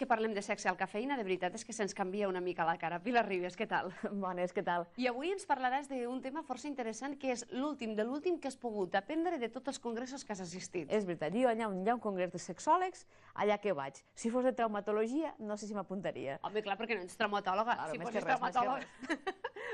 que parlem de sexe al Cafeïna, de veritat és que se'ns canvia una mica la cara. Pilar Ribes, què tal? Bones, què tal? I avui ens parlaràs d'un tema força interessant, que és l'últim de l'últim que has pogut aprendre de tots els congressos que has assistit. És veritat, jo allà on hi ha un congrés de sexòlegs, allà que vaig. Si fos de traumatologia, no sé si m'apuntaria. Home, clar, perquè no ets traumatòloga. Claro, Si més fossis que res, més que traumatòloga,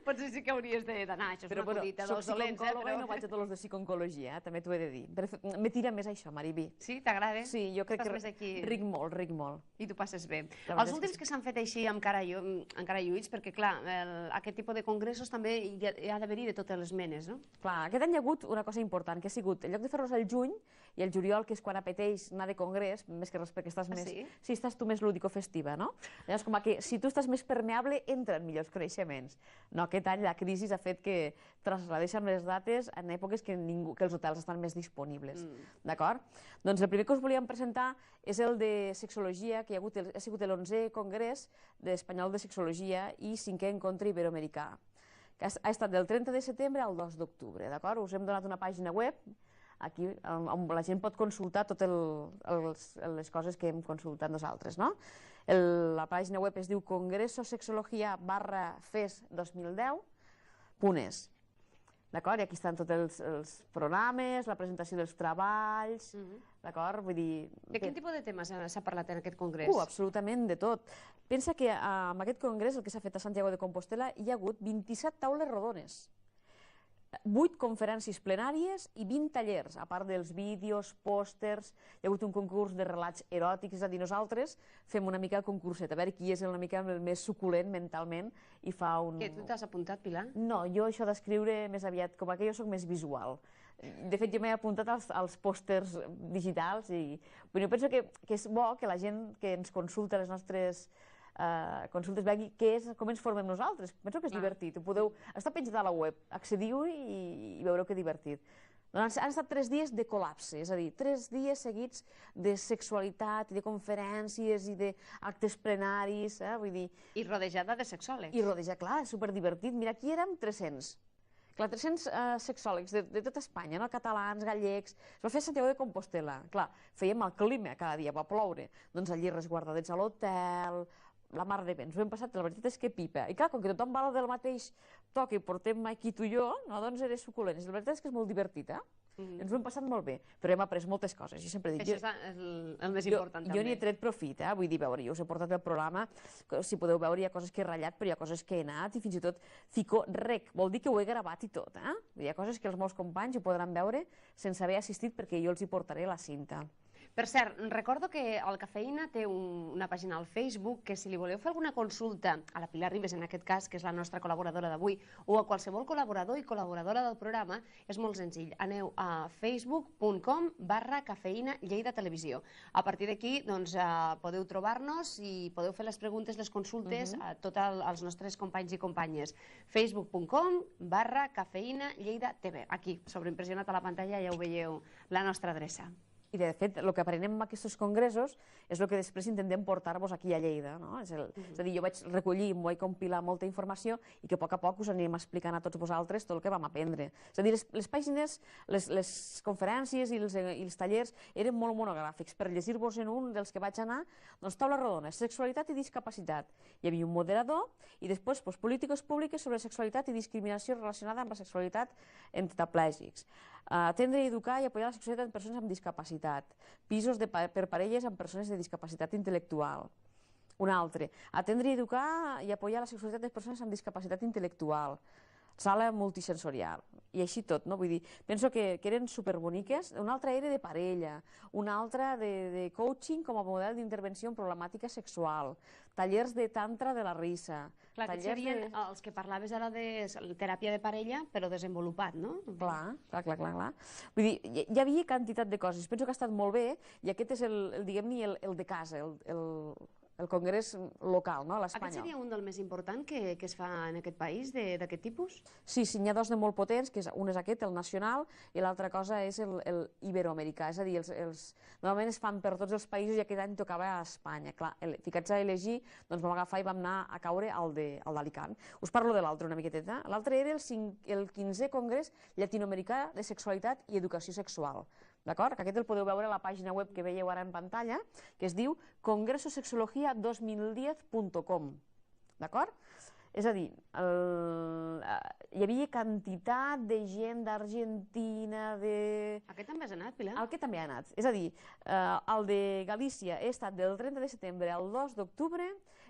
potser sí que hauries d'anar. Això és una collita soc dels dolents, psicooncòloga i no vaig a tots els de psicooncologia, també t'ho he de dir. Me tira més això, Mariví. Sí, t'agrada? Sí, jo crec Estàs que més aquí. ric molt. I tu passes bé. La veritat Els és últims que que s'han fet així amb cara lluïts, perquè clar, aquest tipus de congressos també hi ha d'haver-hi de totes les menes, no? Clar, aquest any hi ha hagut una cosa important, que ha sigut, en lloc de fer-los al juny i el juliol, que és quan apeteix anar de congrés, més que res perquè estàs més... sí? Sí, estàs tu més lúdico-festiva, no? Llavors, com que si tu estàs més permeable, entren millors coneixements. No, aquest any la crisi ha fet que trasladeixen les dates en èpoques que els hotels estan més disponibles. D'acord? Doncs el primer que us volíem presentar és el de sexologia, que ha sigut l'11è congrés espanyol de sexologia i 5è encontre iberoamericà, que ha estat del 30 de setembre al 2 d'octubre, d'acord? Us hem donat una pàgina web aquí on la gent pot consultar totes les coses que hem consultat nosaltres, no? La pàgina web es diu congresosexologia/FES2010.es. D'acord? I aquí estan tots els programes, la presentació dels treballs, d'acord? Vull dir... De quin tipus de temes s'ha parlat en aquest congrés? Absolutament de tot. Pensa que en aquest congrés, el que s'ha fet a Santiago de Compostela, hi ha hagut 27 taules rodones, 8 conferències plenàries i 20 tallers, a part dels vídeos, pòsters, hi ha hagut un concurs de relats eròtics, és a dir, nosaltres fem una mica el concurset, a veure qui és una mica el més suculent mentalment i fa un... Què, tu t'has apuntat, Pilar? No, jo això d'escriure més aviat, com que jo soc més visual. De fet, jo m'he apuntat als pòsters digitals i jo penso que és bo que la gent que ens consulta les nostres consultes vegi com ens formem nosaltres. Penso que és divertit. Podeu estar penjat a la web, accediu-hi i veureu que divertit. Doncs han estat 3 dies de col·lapse, és a dir, 3 dies seguits de sexualitat, de conferències i d'actes plenaris, vull dir... I rodejada de sexòlegs. I rodejada, clar, superdivertit. Mira, aquí érem 300. Clar, 300 sexòlegs de tot Espanya, catalans, gallecs. Es va fer a Santiago de Compostela. Clar, fèiem el clima cada dia, va ploure. Doncs allí resguardadets a l'hotel, la mar de bé, ens ho hem passat, la veritat és que pipa. I clar, com que tothom va del mateix toc i portem aquí tu i jo, doncs era suculent. La veritat és que és molt divertit, ens ho hem passat molt bé, però hem après moltes coses. Jo sempre dic... Això és el més important, també. Jo n'hi he tret profit, vull dir, veure, jo us he portat el programa, si podeu veure, hi ha coses que he ratllat, però hi ha coses que he anat i fins i tot fico rec, vol dir que ho he gravat i tot, Hi ha coses que els meus companys ho podran veure sense haver assistit perquè jo els hi portaré la cinta. Per cert, recordo que el Cafeïna té una pàgina al Facebook que si li voleu fer alguna consulta a la Pilar Ribes, en aquest cas, que és la nostra col·laboradora d'avui, o a qualsevol col·laborador i col·laboradora del programa, és molt senzill. Aneu a facebook.com/Cafeïna Lleida Televisió. A partir d'aquí podeu trobar-nos i podeu fer les preguntes, les consultes a tots els nostres companys i companyes. facebook.com/Cafeïna Lleida TV. Aquí, sobreimpressionat a la pantalla, ja ho veieu, la nostra adreça. I de fet, el que aprenem en aquests congressos és el que després intentem portar-vos aquí a Lleida. És a dir, jo vaig recollir, em vaig compilar molta informació i que a poc us anirem explicant a tots vosaltres tot el que vam aprendre. És a dir, les pàgines, les conferències i els tallers eren molt monogràfics. Per llegir-vos en un dels que vaig anar, doncs taula rodona, sexualitat i discapacitat. Hi havia un moderador i després polítiques públiques sobre sexualitat i discriminació relacionada amb la sexualitat en tetraplègics. Atendre, educar i apoyar la sexualitat en persones amb discapacitat. Pisos per parelles amb persones de discapacitat intel·lectual. Un altre. Atendre, educar i apoyar la sexualitat de persones amb discapacitat intel·lectual. Sala multisensorial. I així tot, no? Vull dir, penso que eren superboniques. Una altra era de parella, una altra de coaching com a model d'intervenció en problemàtica sexual, tallers de tantra de la risa. Clar, que serien els que parlaves ara de teràpia de parella, però desenvolupat, no? Clar. Vull dir, hi havia quantitat de coses. Penso que ha estat molt bé i aquest és diguem-ne, el de casa, el congrés local, no?, a l'Espanyol. Aquest seria un del més important que es fa en aquest país, d'aquest tipus? Sí, n'hi ha dos de molt potents, que un és aquest, el nacional, i l'altra cosa és l'iberoamericà, és a dir, normalment es fan per tots els països i aquest any tocava a Espanya. Clar, ficats a elegir, doncs vam agafar i vam anar a caure al d'Alicant. Us parlo de l'altre una miqueteta. L'altre era el 15è congrés llatinoamericà de sexualitat i educació sexual. d'acord? Que aquest el podeu veure a la pàgina web que veieu ara en pantalla, que es diu congresosexologia2010.com, d'acord? És a dir, hi havia quantitat de gent d'Argentina, de... Aquest també has anat, Pilar? Aquest també ha anat. És a dir, el de Galícia he estat del 30 de setembre al 2 d'octubre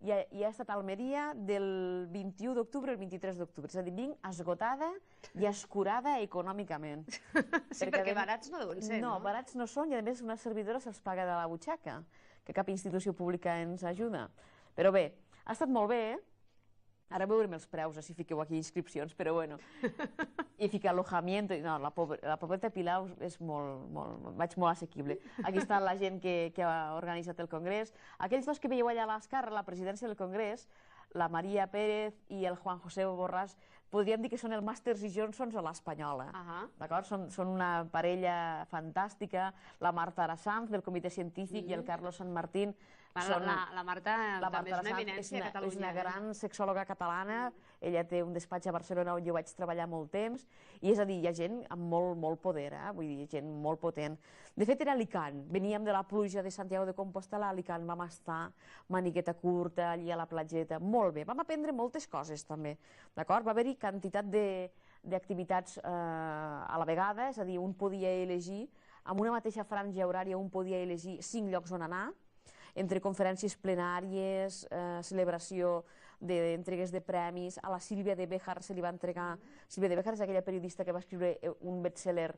i ha estat a Almeria del 21 d'octubre al 23 d'octubre. És a dir, vinc esgotada i escurada econòmicament. Sí, perquè barats no deuen ser, no? No, barats no són i a més una servidora se'ls paga de la butxaca, que cap institució pública ens ajuda. Però bé, ha estat molt bé, ara veurem els preus, si fiqueu aquí inscripcions, però bueno. I fica alojamiento, no, la pobreta Pilar és vaig molt assequible. Aquí està la gent que ha organitzat el Congrés. Aquells dos que veieu allà a l'esquerra, la presidència del Congrés, la Maria Pérez i el Juan José Borràs, podríem dir que són el Masters i Johnson a l'espanyola. D'acord? Són una parella fantàstica. La Marta Arasanz, del Comitè Científic, i el Carlos San Martín. La Marta també és una eminència a Catalunya. És una gran sexòloga catalana. Ella té un despatx a Barcelona on jo vaig treballar molt temps. I és a dir, hi ha gent amb molt poder, vull dir, gent molt potent. De fet, era Alicant. Veníem de la pluja de Santiago de Compostela a Alicant. Vam estar manigueta curta, allí a la platgeta. Molt bé. Vam aprendre moltes coses, també. D'acord? Va haver-hi quantitat d'activitats a la vegada, és a dir, un podia elegir, amb una mateixa franja horària, un podia elegir 5 llocs on anar, entre conferències plenàries, celebració d'entregues de premis. A la Sílvia de Béjar se li va entregar... Sílvia de Béjar és aquella periodista que va escriure un bestseller,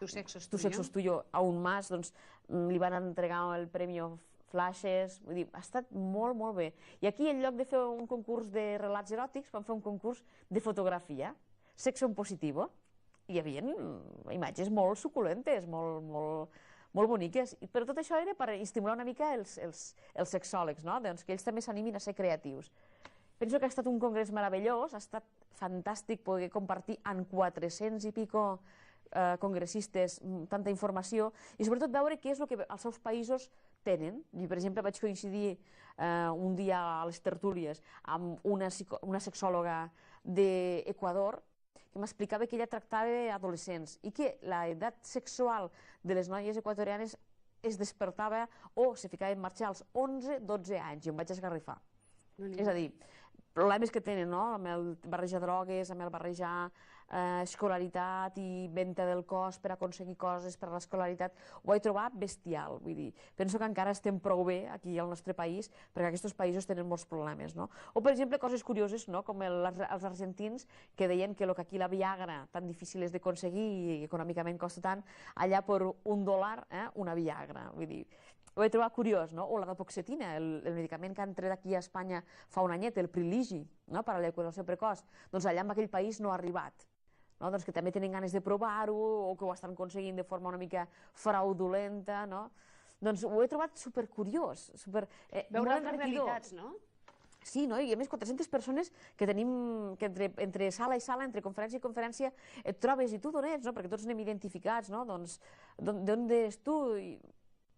Tu sexo es tuyo, a un más, doncs li van entregar el Premi Flashes, vull dir, ha estat molt bé. I aquí, en lloc de fer un concurs de relats eròtics, vam fer un concurs de fotografia, sexo en positivo. Hi havia imatges molt suculentes, molt boniques, però tot això era per estimular una mica els sexòlegs, que ells també s'animin a ser creatius. Penso que ha estat un congrés meravellós, ha estat fantàstic poder compartir amb 400 i pico congressistes tanta informació i sobretot veure què és el que els seus països tenen. Jo, per exemple, vaig coincidir un dia a les tertúlies amb una sexòloga d'Equador que m'explicava que ella tractava adolescents i que l'edat sexual de les noies equatorianes es despertava o se ficava en marxa als 11-12 anys, i em vaig esgarrifar. És a dir, problemes que tenen, amb el barrejar drogues, amb el barrejar escolaritat i venda del cos per aconseguir coses per a l'escolaritat, ho vaig trobar bestial. Vull dir, penso que encara estem prou bé aquí al nostre país, perquè aquests països tenen molts problemes. O, per exemple, coses curioses, com els argentins, que deien que aquí la Viagra tan difícil és d'aconseguir i econòmicament costa tant, allà per $1 una Viagra. Vull dir, ho vaig trobar curiós, o la dopoxetina, el medicament que han tret aquí a Espanya fa un anyet, el Priligi, per a l'equació precoç, doncs allà en aquell país no ha arribat. Doncs que també tenen ganes de provar-ho o que ho estan aconseguint de forma una mica fraudulenta. Doncs ho he trobat supercuriós. Veure altres realitats, no? Sí, i a més 400 persones que tenim, que entre sala i sala, entre conferència i conferència, et trobes i tu d'on ets, perquè tots anem identificats, doncs d'on ets tu?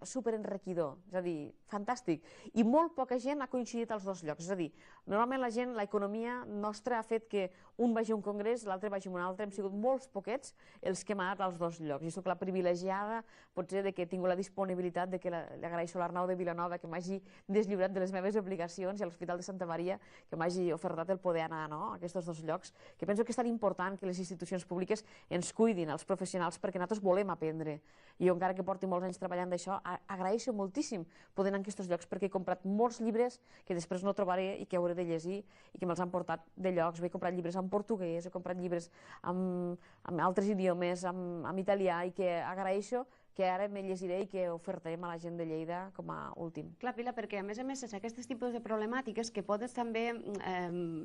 Superenriquidor, és a dir, fantàstic. I molt poca gent ha coincidit als dos llocs, és a dir, normalment la gent, l'economia nostra ha fet que un vagi a un congrés, l'altre vagi a un altre, hem sigut molts poquets els que hem anat als dos llocs. Jo soc la privilegiada, potser, que he tingut la disponibilitat, que li agraeixo a l'Arnau de Vilanova que m'hagi deslliurat de les meves obligacions i a l'Hospital de Santa Maria que m'hagi ofertat el poder anar a aquests dos llocs, que penso que és tan important que les institucions públiques ens cuidin, els professionals, perquè nosaltres volem aprendre. I jo, encara que porti molts anys treballant d'això, agraeixo moltíssim poder anar a aquests llocs, perquè he comprat molts llibres que després no trobaré i que hauré de llegir i que me'ls han portat de llocs. He comprat llibres en portuguès, he comprat llibres en altres idiomes, en italià, i que agraeixo que ara me llegiré i que ofertarem a la gent de Lleida com a últim. Clar, Pilar, perquè a més és aquests tipus de problemàtiques que podes també,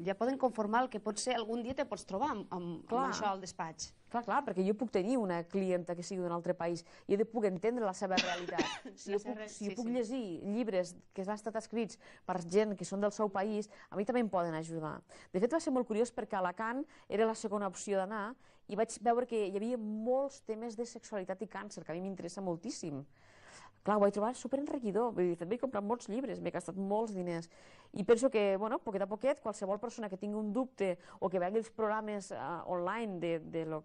ja poden conformar el que pot ser algun dia te pots trobar amb això al despatx. Clar, perquè jo puc tenir una clienta que sigui d'un altre país i he de poder entendre la seva realitat. Si jo puc llegir llibres que han estat escrits per gent que són del seu país, a mi també em poden ajudar. De fet, va ser molt curiós perquè Alacant era la segona opció d'anar i vaig veure que hi havia molts temes de sexualitat i càncer, que a mi m'interessa moltíssim. Clar, ho vaig trobar superenriquidor. De fet, vaig comprar molts llibres, m'he gastat molts diners. I penso que, bueno, poquet a poquet, qualsevol persona que tingui un dubte o que vegi els programes online de lo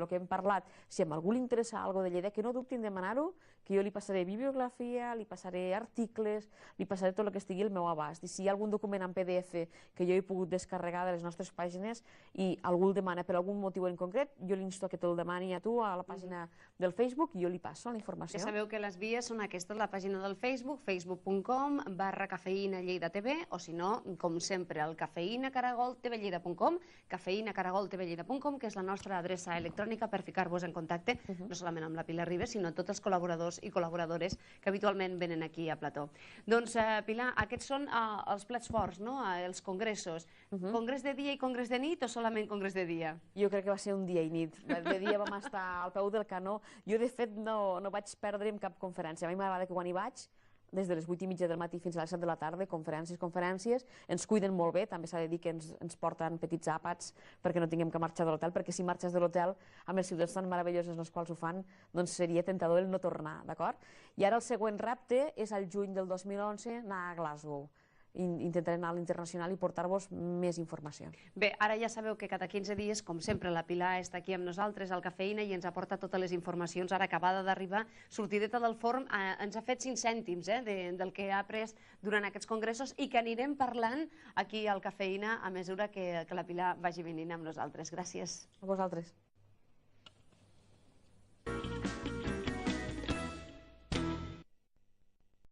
que hem parlat, si a algú li interessa alguna cosa de Lleida, que no dubtin en demanar-ho, que jo li passaré bibliografia, li passaré articles, li passaré tot el que estigui al meu abast. I si hi ha algun document en PDF que jo he pogut descarregar de les nostres pàgines i algú el demana per algun motiu en concret, jo l'insto que te'l demani a tu a la pàgina del Facebook i jo li passo la informació. Ja sabeu que les vies són aquestes, la pàgina del Facebook, facebook.com/cafeïnaLleidaTV, o si no, com sempre, el cafeïnacaragoltvlleida.com, cafeïnacaragoltvlleida.com, que és la nostra adreça electrònica per ficar-vos en contacte, no solament amb la Pilar Ribes, sinó tots els col·laboradors i col·laboradores que habitualment venen aquí a Plató. Doncs, Pilar, aquests són els plats forts, no?, els congressos. Congrés de dia i congrés de nit o solament congrés de dia? Jo crec que va ser un dia i nit. De dia vam estar al peu del canó. Jo, de fet, no vaig perdre'm cap conferència. A mi m'agrada que quan hi vaig, des de les 8:30 del matí fins a les 7 de la tarda, conferències, ens cuiden molt bé, també s'ha de dir que ens porten petits àpats perquè no tinguem que marxar de l'hotel, perquè si marxes de l'hotel amb les ciutats tan meravelloses en les quals ho fan, doncs seria tentador el no tornar, d'acord? I ara el següent repte és al juny del 2011 anar a Glasgow. Intentaré anar a l'internacional i portar-vos més informació. Bé, ara ja sabeu que cada 15 dies, com sempre, la Pilar està aquí amb nosaltres al Cafeïna i ens aporta totes les informacions. Ara, acabada d'arribar, sortideta del forn, ens ha fet 5 cèntims del que ha après durant aquests congressos i que anirem parlant aquí al Cafeïna a mesura que la Pilar vagi venint amb nosaltres. Gràcies. A vosaltres.